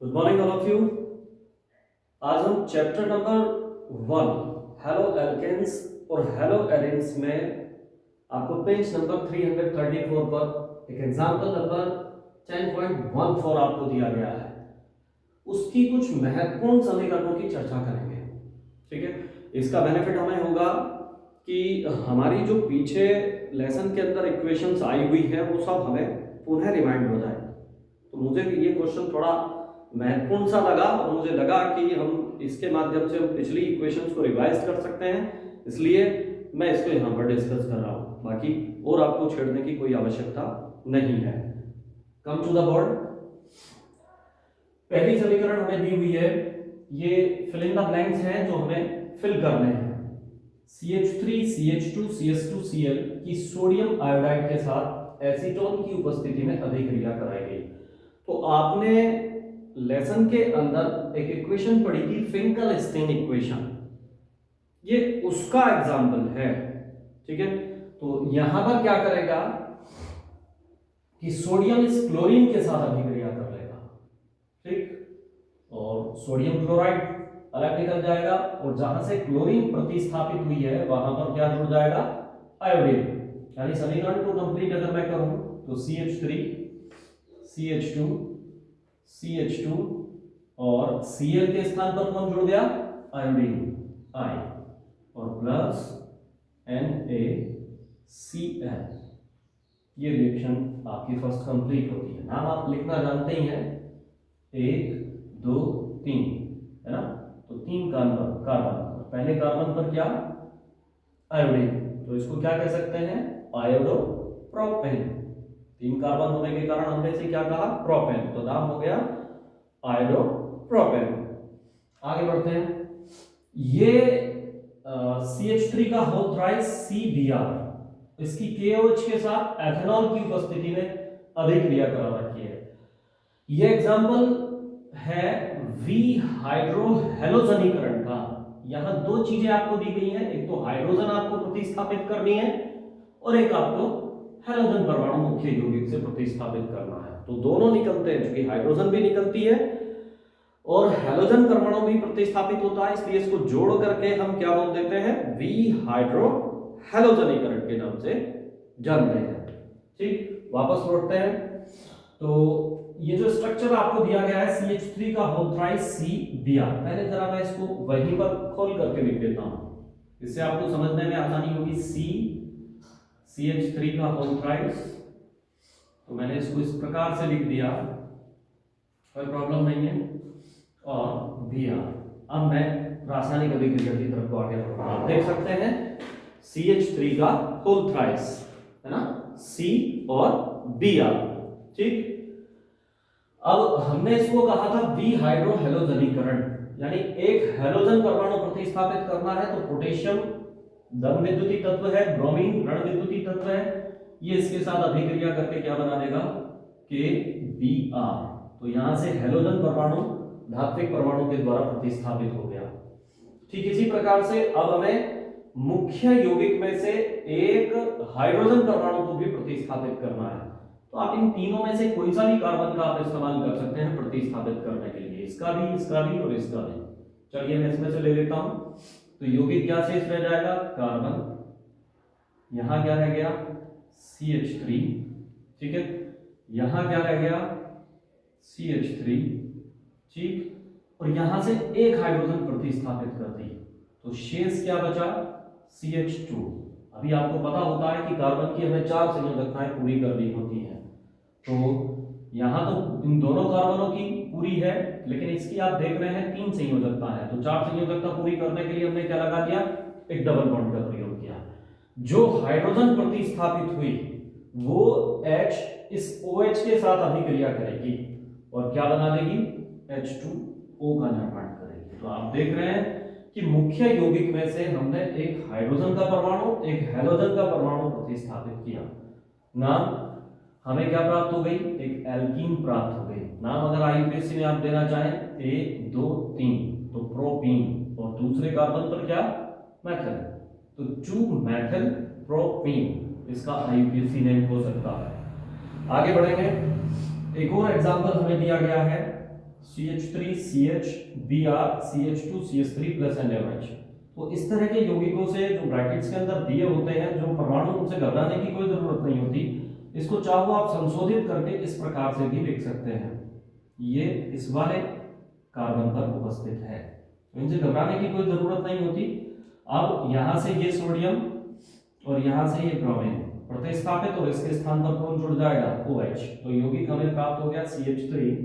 Good morning all of you. आज हम chapter number 1 halo alkanes और हेलो एरिन्स में आपको पेज नंबर 334 पर एक एग्जाम्पल नंबर 10.14 आपको दिया गया है। उसकी कुछ महत्वपूर्ण समीकरणों की चर्चा करेंगे। ठीक है, इसका बेनिफिट हमें होगा कि हमारी जो पीछे लेसन के अंदर इक्वेशंस आई हुई है वो सब हमें पुनः रिमाइंड हो जाए। तो मुझे ये क्वेश्चन थोड़ा महत्वपूर्ण सा लगा और मुझे लगा कि हम इसके माध्यम से हम पिछली इक्वेशंस को रिवाइज कर सकते हैं, इसलिए मैं इसको यहाँ पर डिस्कस कर रहा हूँ। बाकी और आपको छेड़ने की कोई आवश्यकता नहीं है। Come to the board. पहली समीकरण हमें दी हुई है, ये फिल इन द ब्लैंक्स हैं जो हमें फिल करने हैं। CH3 CH2 CS2 Cl की सोडियम आयोडाइड के साथ एसीटोन की उपस्थिति में अभिक्रिया कराई गई। तो आपने लेसन के अंदर एक इक्वेशन पढ़ी थी, फिंकल-स्टीन इक्वेशन, ये उसका एग्जाम्पल है। ठीक है, तो यहां पर क्या करेगा कि सोडियम इस क्लोरीन के साथ अभिक्रिया कर लेगा। ठीक, और सोडियम क्लोराइड अलग निकल जाएगा और जहां से क्लोरीन प्रतिस्थापित हुई है वहां पर क्या जुड़ जाएगा, आयोडीन। यानी समीकरण को कंप्लीट अगर मैं करूं तो CH3 CH2 CH2 और Cl के स्थान पर कौन जुड़ गया, आयोडीन I, और प्लस NaCl। ये रिएक्शन आपकी फर्स्ट कंप्लीट होती है। नाम आप लिखना जानते ही हैं, 1 2 3, है ना। तो 3 कार्बन, पहले कार्बन पर क्या, आयोडीन, तो इसको क्या कह सकते हैं, आयोडोप्रोपेन। 3 कार्बन होने के कारण हमने इसे क्या कहा, प्रोपेन, तो नाम हो गया आयोडोप्रोपेन। आगे बढ़ते हैं। ये CH3 का होल थ्राइस CBr, इसकी KOH के साथ एथेनॉल की उपस्थिति में अभिक्रिया करा रखी है। यह एग्जांपल है विहाइड्रोहेलोजनीकरण का। यहां 2 चीजें आपको दी गई हैं, एक तो हाइड्रोजन आपको प्रतिस्थापित करनी है और एक आपको हेलोजन परमाणु मुख्य यौगिक से प्रतिस्थापित करना है। तो दोनों निकलते हैं, क्योंकि हाइड्रोजन भी निकलती है और हेलोजन परमाणु भी प्रतिस्थापित होता है, इसलिए इसको जोड़ करके हम क्या बोल देते हैं, विहाइड्रोहेलोजनीकरण के नाम से जानते हैं। ठीक, वापस लौटते हैं। तो ये जो स्ट्रक्चर आपको दिया गया है CH3 का होल थ्राइस CBr, पहले जरा मैं इसको वहीं पर खोल करके लिख देता हूं, इससे आपको समझने में आसानी होगी। CH3 का होल थ्राइस, तो मैंने इसको इस प्रकार से लिख दिया, कोई प्रॉब्लम नहीं है, और Br। अब मैं रासायनिक अभिक्रिया की तरफ को आगे बढ़ूंगा। आप देख सकते हैं CH3 का होल थ्राइस, है ना, C और Br। ठीक, अब हमने इसको कहा था विहाइड्रोहेलोजनीकरण, यानी एक हेलोजन परमाणु प्रतिस्थापित करना है। तो पोटेशियम धन विद्युतीय तत्व है, ब्रोमीन ऋण विद्युतीय तत्व है, ये इसके साथ अभिक्रिया करके क्या बना देगा, KBr। तो यहां से हेलोजन परमाणु धात्विक परमाणु के द्वारा प्रतिस्थापित हो गया। ठीक इसी प्रकार से अब हमें मुख्य यौगिक में से एक हाइड्रोजन परमाणु को भी प्रतिस्थापित करना है। तो आप इन तीनों में से कोई सा भी कार्बन का आप इस्तेमाल कर सकते हैं प्रतिस्थापित करने के लिए, इसका भी और इसका भी। चलिए मैं इसमें से ले लेता हूं। तो यौगिक क्या शेष रह जाएगा, कार्बन, यहां क्या रह गया, CH3, ठीक है, यहां क्या रह गया, CH3, ठीक, और यहां से एक हाइड्रोजन प्रतिस्थापित कर दी, तो शेष क्या बचा, CH2। अभी आपको पता होता है कि कार्बन की हमें 4 संयोजकताएं पूरी करनी होती हैं। तो यहां तो इन दोनों कार्बनों की पूरी है, लेकिन इसकी आप देख रहे हैं 3 संयोजकता है, तो 4 संयोजकता पूरी करने के लिए हमने क्या लगा दिया, एक डबल बॉन्ड का प्रयोग किया। जो हाइड्रोजन प्रतिस्थापित हुई वो H इस OH के साथ अभिक्रिया करेगी और क्या बना देगी, H2O का निर्माण करेगी। तो आप देख रहे हैं कि मुख्य यौगिक में से हमने एक हाइड्रोजन का परमाणु, एक हेलोजन का परमाणु प्रतिस्थापित किया। नाम हमें क्या प्राप्त हो गई, एक एल्कीन प्राप्त हो गई। नाम अगर IUPAC में आप देना चाहें 1 2 3, तो प्रोपीन, और दूसरे कार्बन पर क्या, मेथल, तो 2 मेथल प्रोपीन, इसका IUPAC नेम हो सकता है। आगे बढ़ेंगे। एक और एग्जांपल हमें दिया गया है CH3 CH Br CH2 CH3 plus NaOH। तो इस तरह के यौगिकों से जो ब्रैकेट्स के अंदर दिए होते हैं, जो परमाणु, उनसे घबराने की कोई जरूरत नहीं होती। इसको चाहो आप संशोधित करके इस प्रकार से भी लिख सकते हैं, ये इस वाले कार्बन पर उपस्थित है, तो इनसे घबराने की कोई जरूरत नहीं होती। अब यहां से ये सोडियम और यहां से ये ब्रोमीन प्रतिस्थापित, और इसके स्थान पर कौन जुड़ जाएगा, OH। तो यौगिक हमें प्राप्त हो गया CH3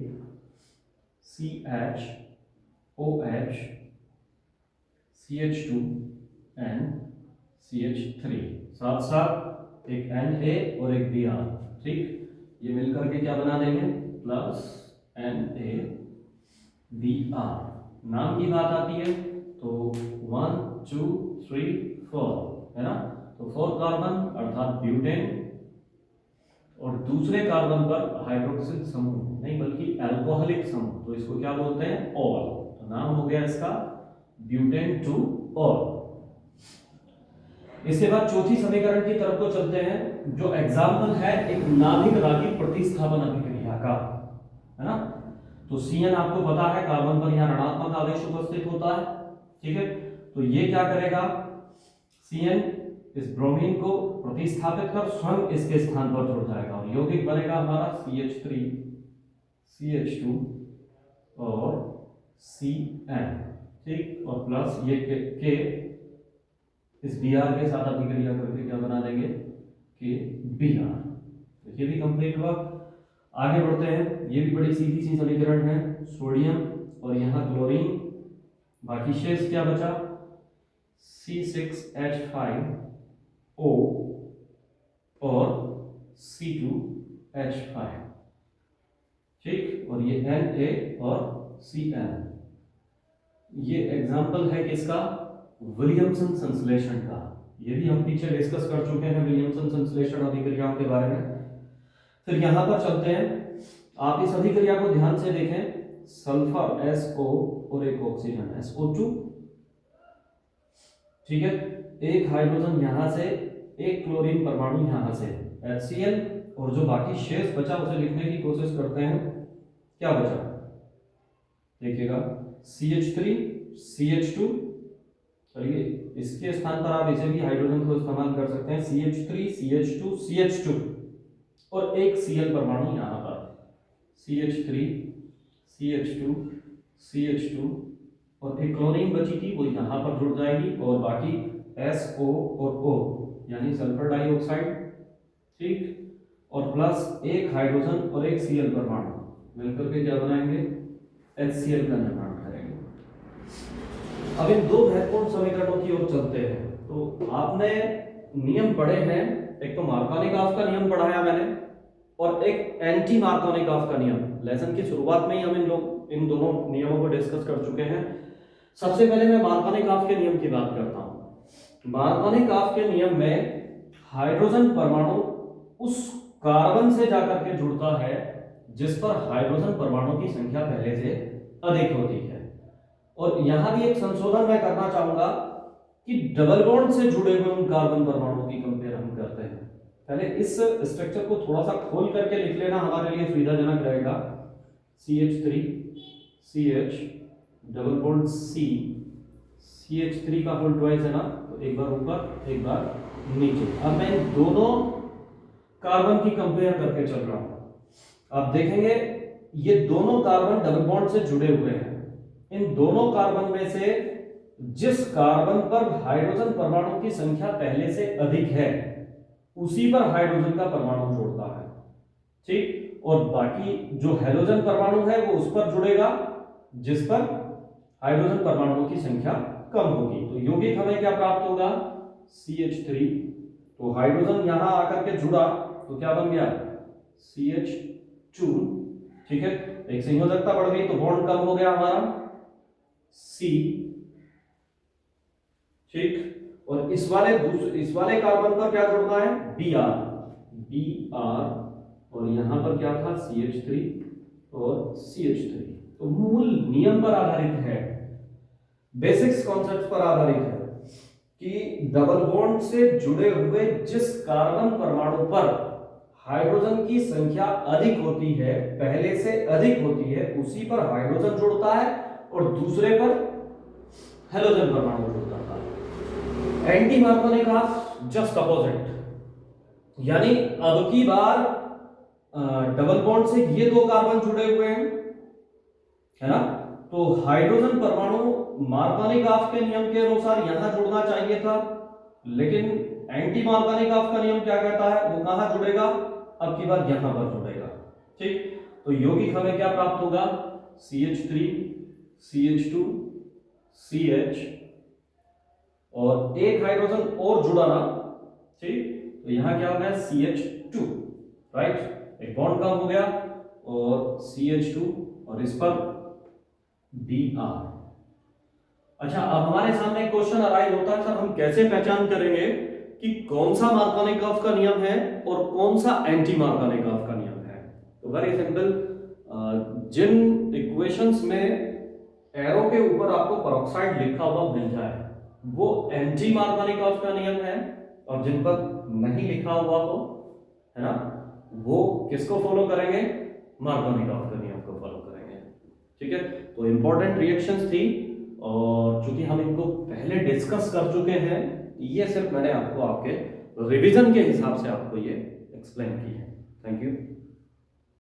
CH OH CH2 and CH3, साथ साथ एक Na और एक Br, ठीक। ये मिलकर के क्या बना देंगे, प्लस NaBr। नाम की बात आती है तो 1 2 3 4 है ना, तो 4 कार्बन अर्थात ब्यूटेन, और दूसरे कार्बन पर हाइड्रोक्सिल समूह, नहीं बल्कि अल्कोहलिक समूह, तो इसको क्या बोलते हैं, ऑल। तो नाम हो गया इसका ब्यूटेन 2 ऑल। इसके बाद चौथी समीकरण की तरफ को चलते हैं, जो एग्जाम्पल है एक नाभिक रागी प्रतिस्थापन अभिक्रिया का, है ना। तो Cn आपको पता है, कार्बन पर यहाँ ऋणात्मक आवेश उपस्थित होता है, ठीक है। तो ये क्या करेगा, Cn इस ब्रोमीन को प्रतिस्थापित कर स्वयं इसके स्थान पर जुड़ जाएगा, और यौगिक बनेगा हमारा CH3 CH2 और Cn, ठीक। और प्लस ये के इस Br के साथ अभिक्रिया करके क्या बना देंगे, KBr। तो ये भी कंप्लीट हुआ। आगे बढ़ते हैं, ये भी बड़ी सीधी सी समीकरण है, सोडियम और यहाँ क्लोरीन, बाकी शेष क्या बचा, C6H5O और C2H5, ठीक। और ये Na और Cn। ये एग्जाम्पल है किसका, विलियमसन संश्लेषण का। ये भी हम पीछे डिस्कस कर चुके हैं विलियमसन संश्लेषण अभिक्रियाओं के बारे में। फिर यहां पर चलते हैं, आप इस अभिक्रिया को ध्यान से देखें, सल्फर SO और एक ऑक्सीजन SO2, ठीक है। एक हाइड्रोजन यहां से, एक क्लोरीन परमाणु यहां से HCl, और जो बाकी शेष बचा उसे लिखने की कोशिश करते हैं। क्या बचा, देखिएगा, CH3 CH2, चलिए इसके स्थान पर आप इसे भी हाइड्रोजन को इस्तेमाल कर सकते हैं, CH3 CH2 CH2, और एक Cl परमाणु यहां पर CH3 CH2 CH2, और एक क्लोरीन बची थी वो यहां पर जुड़ जाएगी, और बाकी SO और O यानी सल्फर डाइऑक्साइड, ठीक। और प्लस एक हाइड्रोजन और एक Cl परमाणु मिलकर के क्या बनाएंगे, HCl का निर्माण करेंगे। अब इन दो महत्वपूर्ण समीकरणों की ओर चलते हैं। तो आपने नियम पढ़े हैं, एक तो मार्कोनिकॉफ का नियम पढ़ाया मैंने, और एक एंटी मार्कोनिकॉफ का नियम। लेसन की शुरुआत में ही हम इन दोनों नियमों को डिस्कस कर चुके हैं। सबसे पहले मैं मार्कोनिकॉफ के नियम की बात करता हूं। मार्कोनिकॉफ के नियम में हाइड्रोजन परमाणु उस कार्बन से जाकर के जुड़ता है जिस पर हाइड्रोजन परमाणु की संख्या पहले से अधिक होती है। और यहां भी एक संशोधन मैं करना चाहूंगा कि डबल बॉन्ड से जुड़े हुए उन कार्बन परमाणुओं की कंपेयर हम करते हैं। पहले इस स्ट्रक्चर को थोड़ा सा खोल करके लिख लेना हमारे लिए सुविधाजनक रहेगा। CH3 CH double bond C, CH3 का होल ट्वाइस है ना, तो एक बार ऊपर एक बार नीचे। अब मैं इन दोनों कार्बन की कंपेयर करके चल रहा हूं। आप देखेंगे ये दोनों कार्बन डबल बॉन्ड से जुड़े हुए हैं। इन दोनों कार्बन में से जिस कार्बन पर हाइड्रोजन परमाणु की संख्या पहले से अधिक है उसी पर हाइड्रोजन का परमाणु जोड़ता है, ठीक। और बाकी जो हैलोजन परमाणु है वो उस पर जुड़ेगा जिस पर हाइड्रोजन परमाणुओं की संख्या कम होगी। तो यौगिक हमें क्या प्राप्त होगा, CH3। तो हाइड्रोजन यहां आकर के जुड़ा तो क्या बन गया, CH2, ठीक है। एक संयोजकता बढ़ गई तो बॉन्ड कम हो गया हमारा C, ठीक। और इस वाले कार्बन पर क्या जुड़ना है, Br, और यहां पर क्या था, CH3 और CH3। तो मूल नियम पर आधारित है, बेसिक्स कॉन्सेप्ट पर आधारित है कि डबल बॉन्ड से जुड़े हुए जिस कार्बन परमाणु पर हाइड्रोजन की संख्या अधिक होती है, पहले से अधिक होती है, उसी पर हाइड्रोजन जुड़ता है और दूसरे पर हेलोजन परमाणु जुड़ता है। Anti Markovnikov of just opposite, यानी अब की बार डबल बॉन्ड से ये दो कार्बन जुड़े हुए हैं, है ना, तो हाइड्रोजन परमाणु मार्कोनिक ऑफ के नियम के अनुसार यहां जुड़ना चाहिए था, लेकिन एंटी मार्कोनिक ऑफ का नियम क्या कहता है, वो कहां जुड़ेगा, अब की बार यहां पर जुड़ेगा। ठीक, तो यौगिक हमें क्या प्राप्त होगा, CH3 CH2 CH और एक हाइड्रोजन और जुड़ा ना, ठीक, तो यहां क्या हो गया CH2, राइट, एक बॉन्ड कम हो गया और CH2 और इस पर Br। अच्छा, अब हमारे सामने क्वेश्चन अराइज होता है, सर हम कैसे पहचान करेंगे कि कौन सा मार्कोनिकॉफ का नियम है और कौन सा एंटी मार्कोनिकॉफ का नियम है। तो वेरी सिंपल, जिन इक्वेशंस में एरो के ऊपर आपको पेरोक्साइड लिखा हुआ मिल जाए वो एंटी मार्कोनिकॉफ का नियम है, और जिन पर नहीं लिखा हुआ हो, है ना, वो किसको फॉलो करेंगे, मार्कोनिकॉफ के नियम को फॉलो करेंगे। ठीक है, तो इंपॉर्टेंट रिएक्शंस थी, और चूंकि हम इनको पहले डिस्कस कर चुके हैं, ये सिर्फ मैंने आपको आपके रिवीजन के हिसाब से आपको ये एक्सप्लेन की है। Thank you.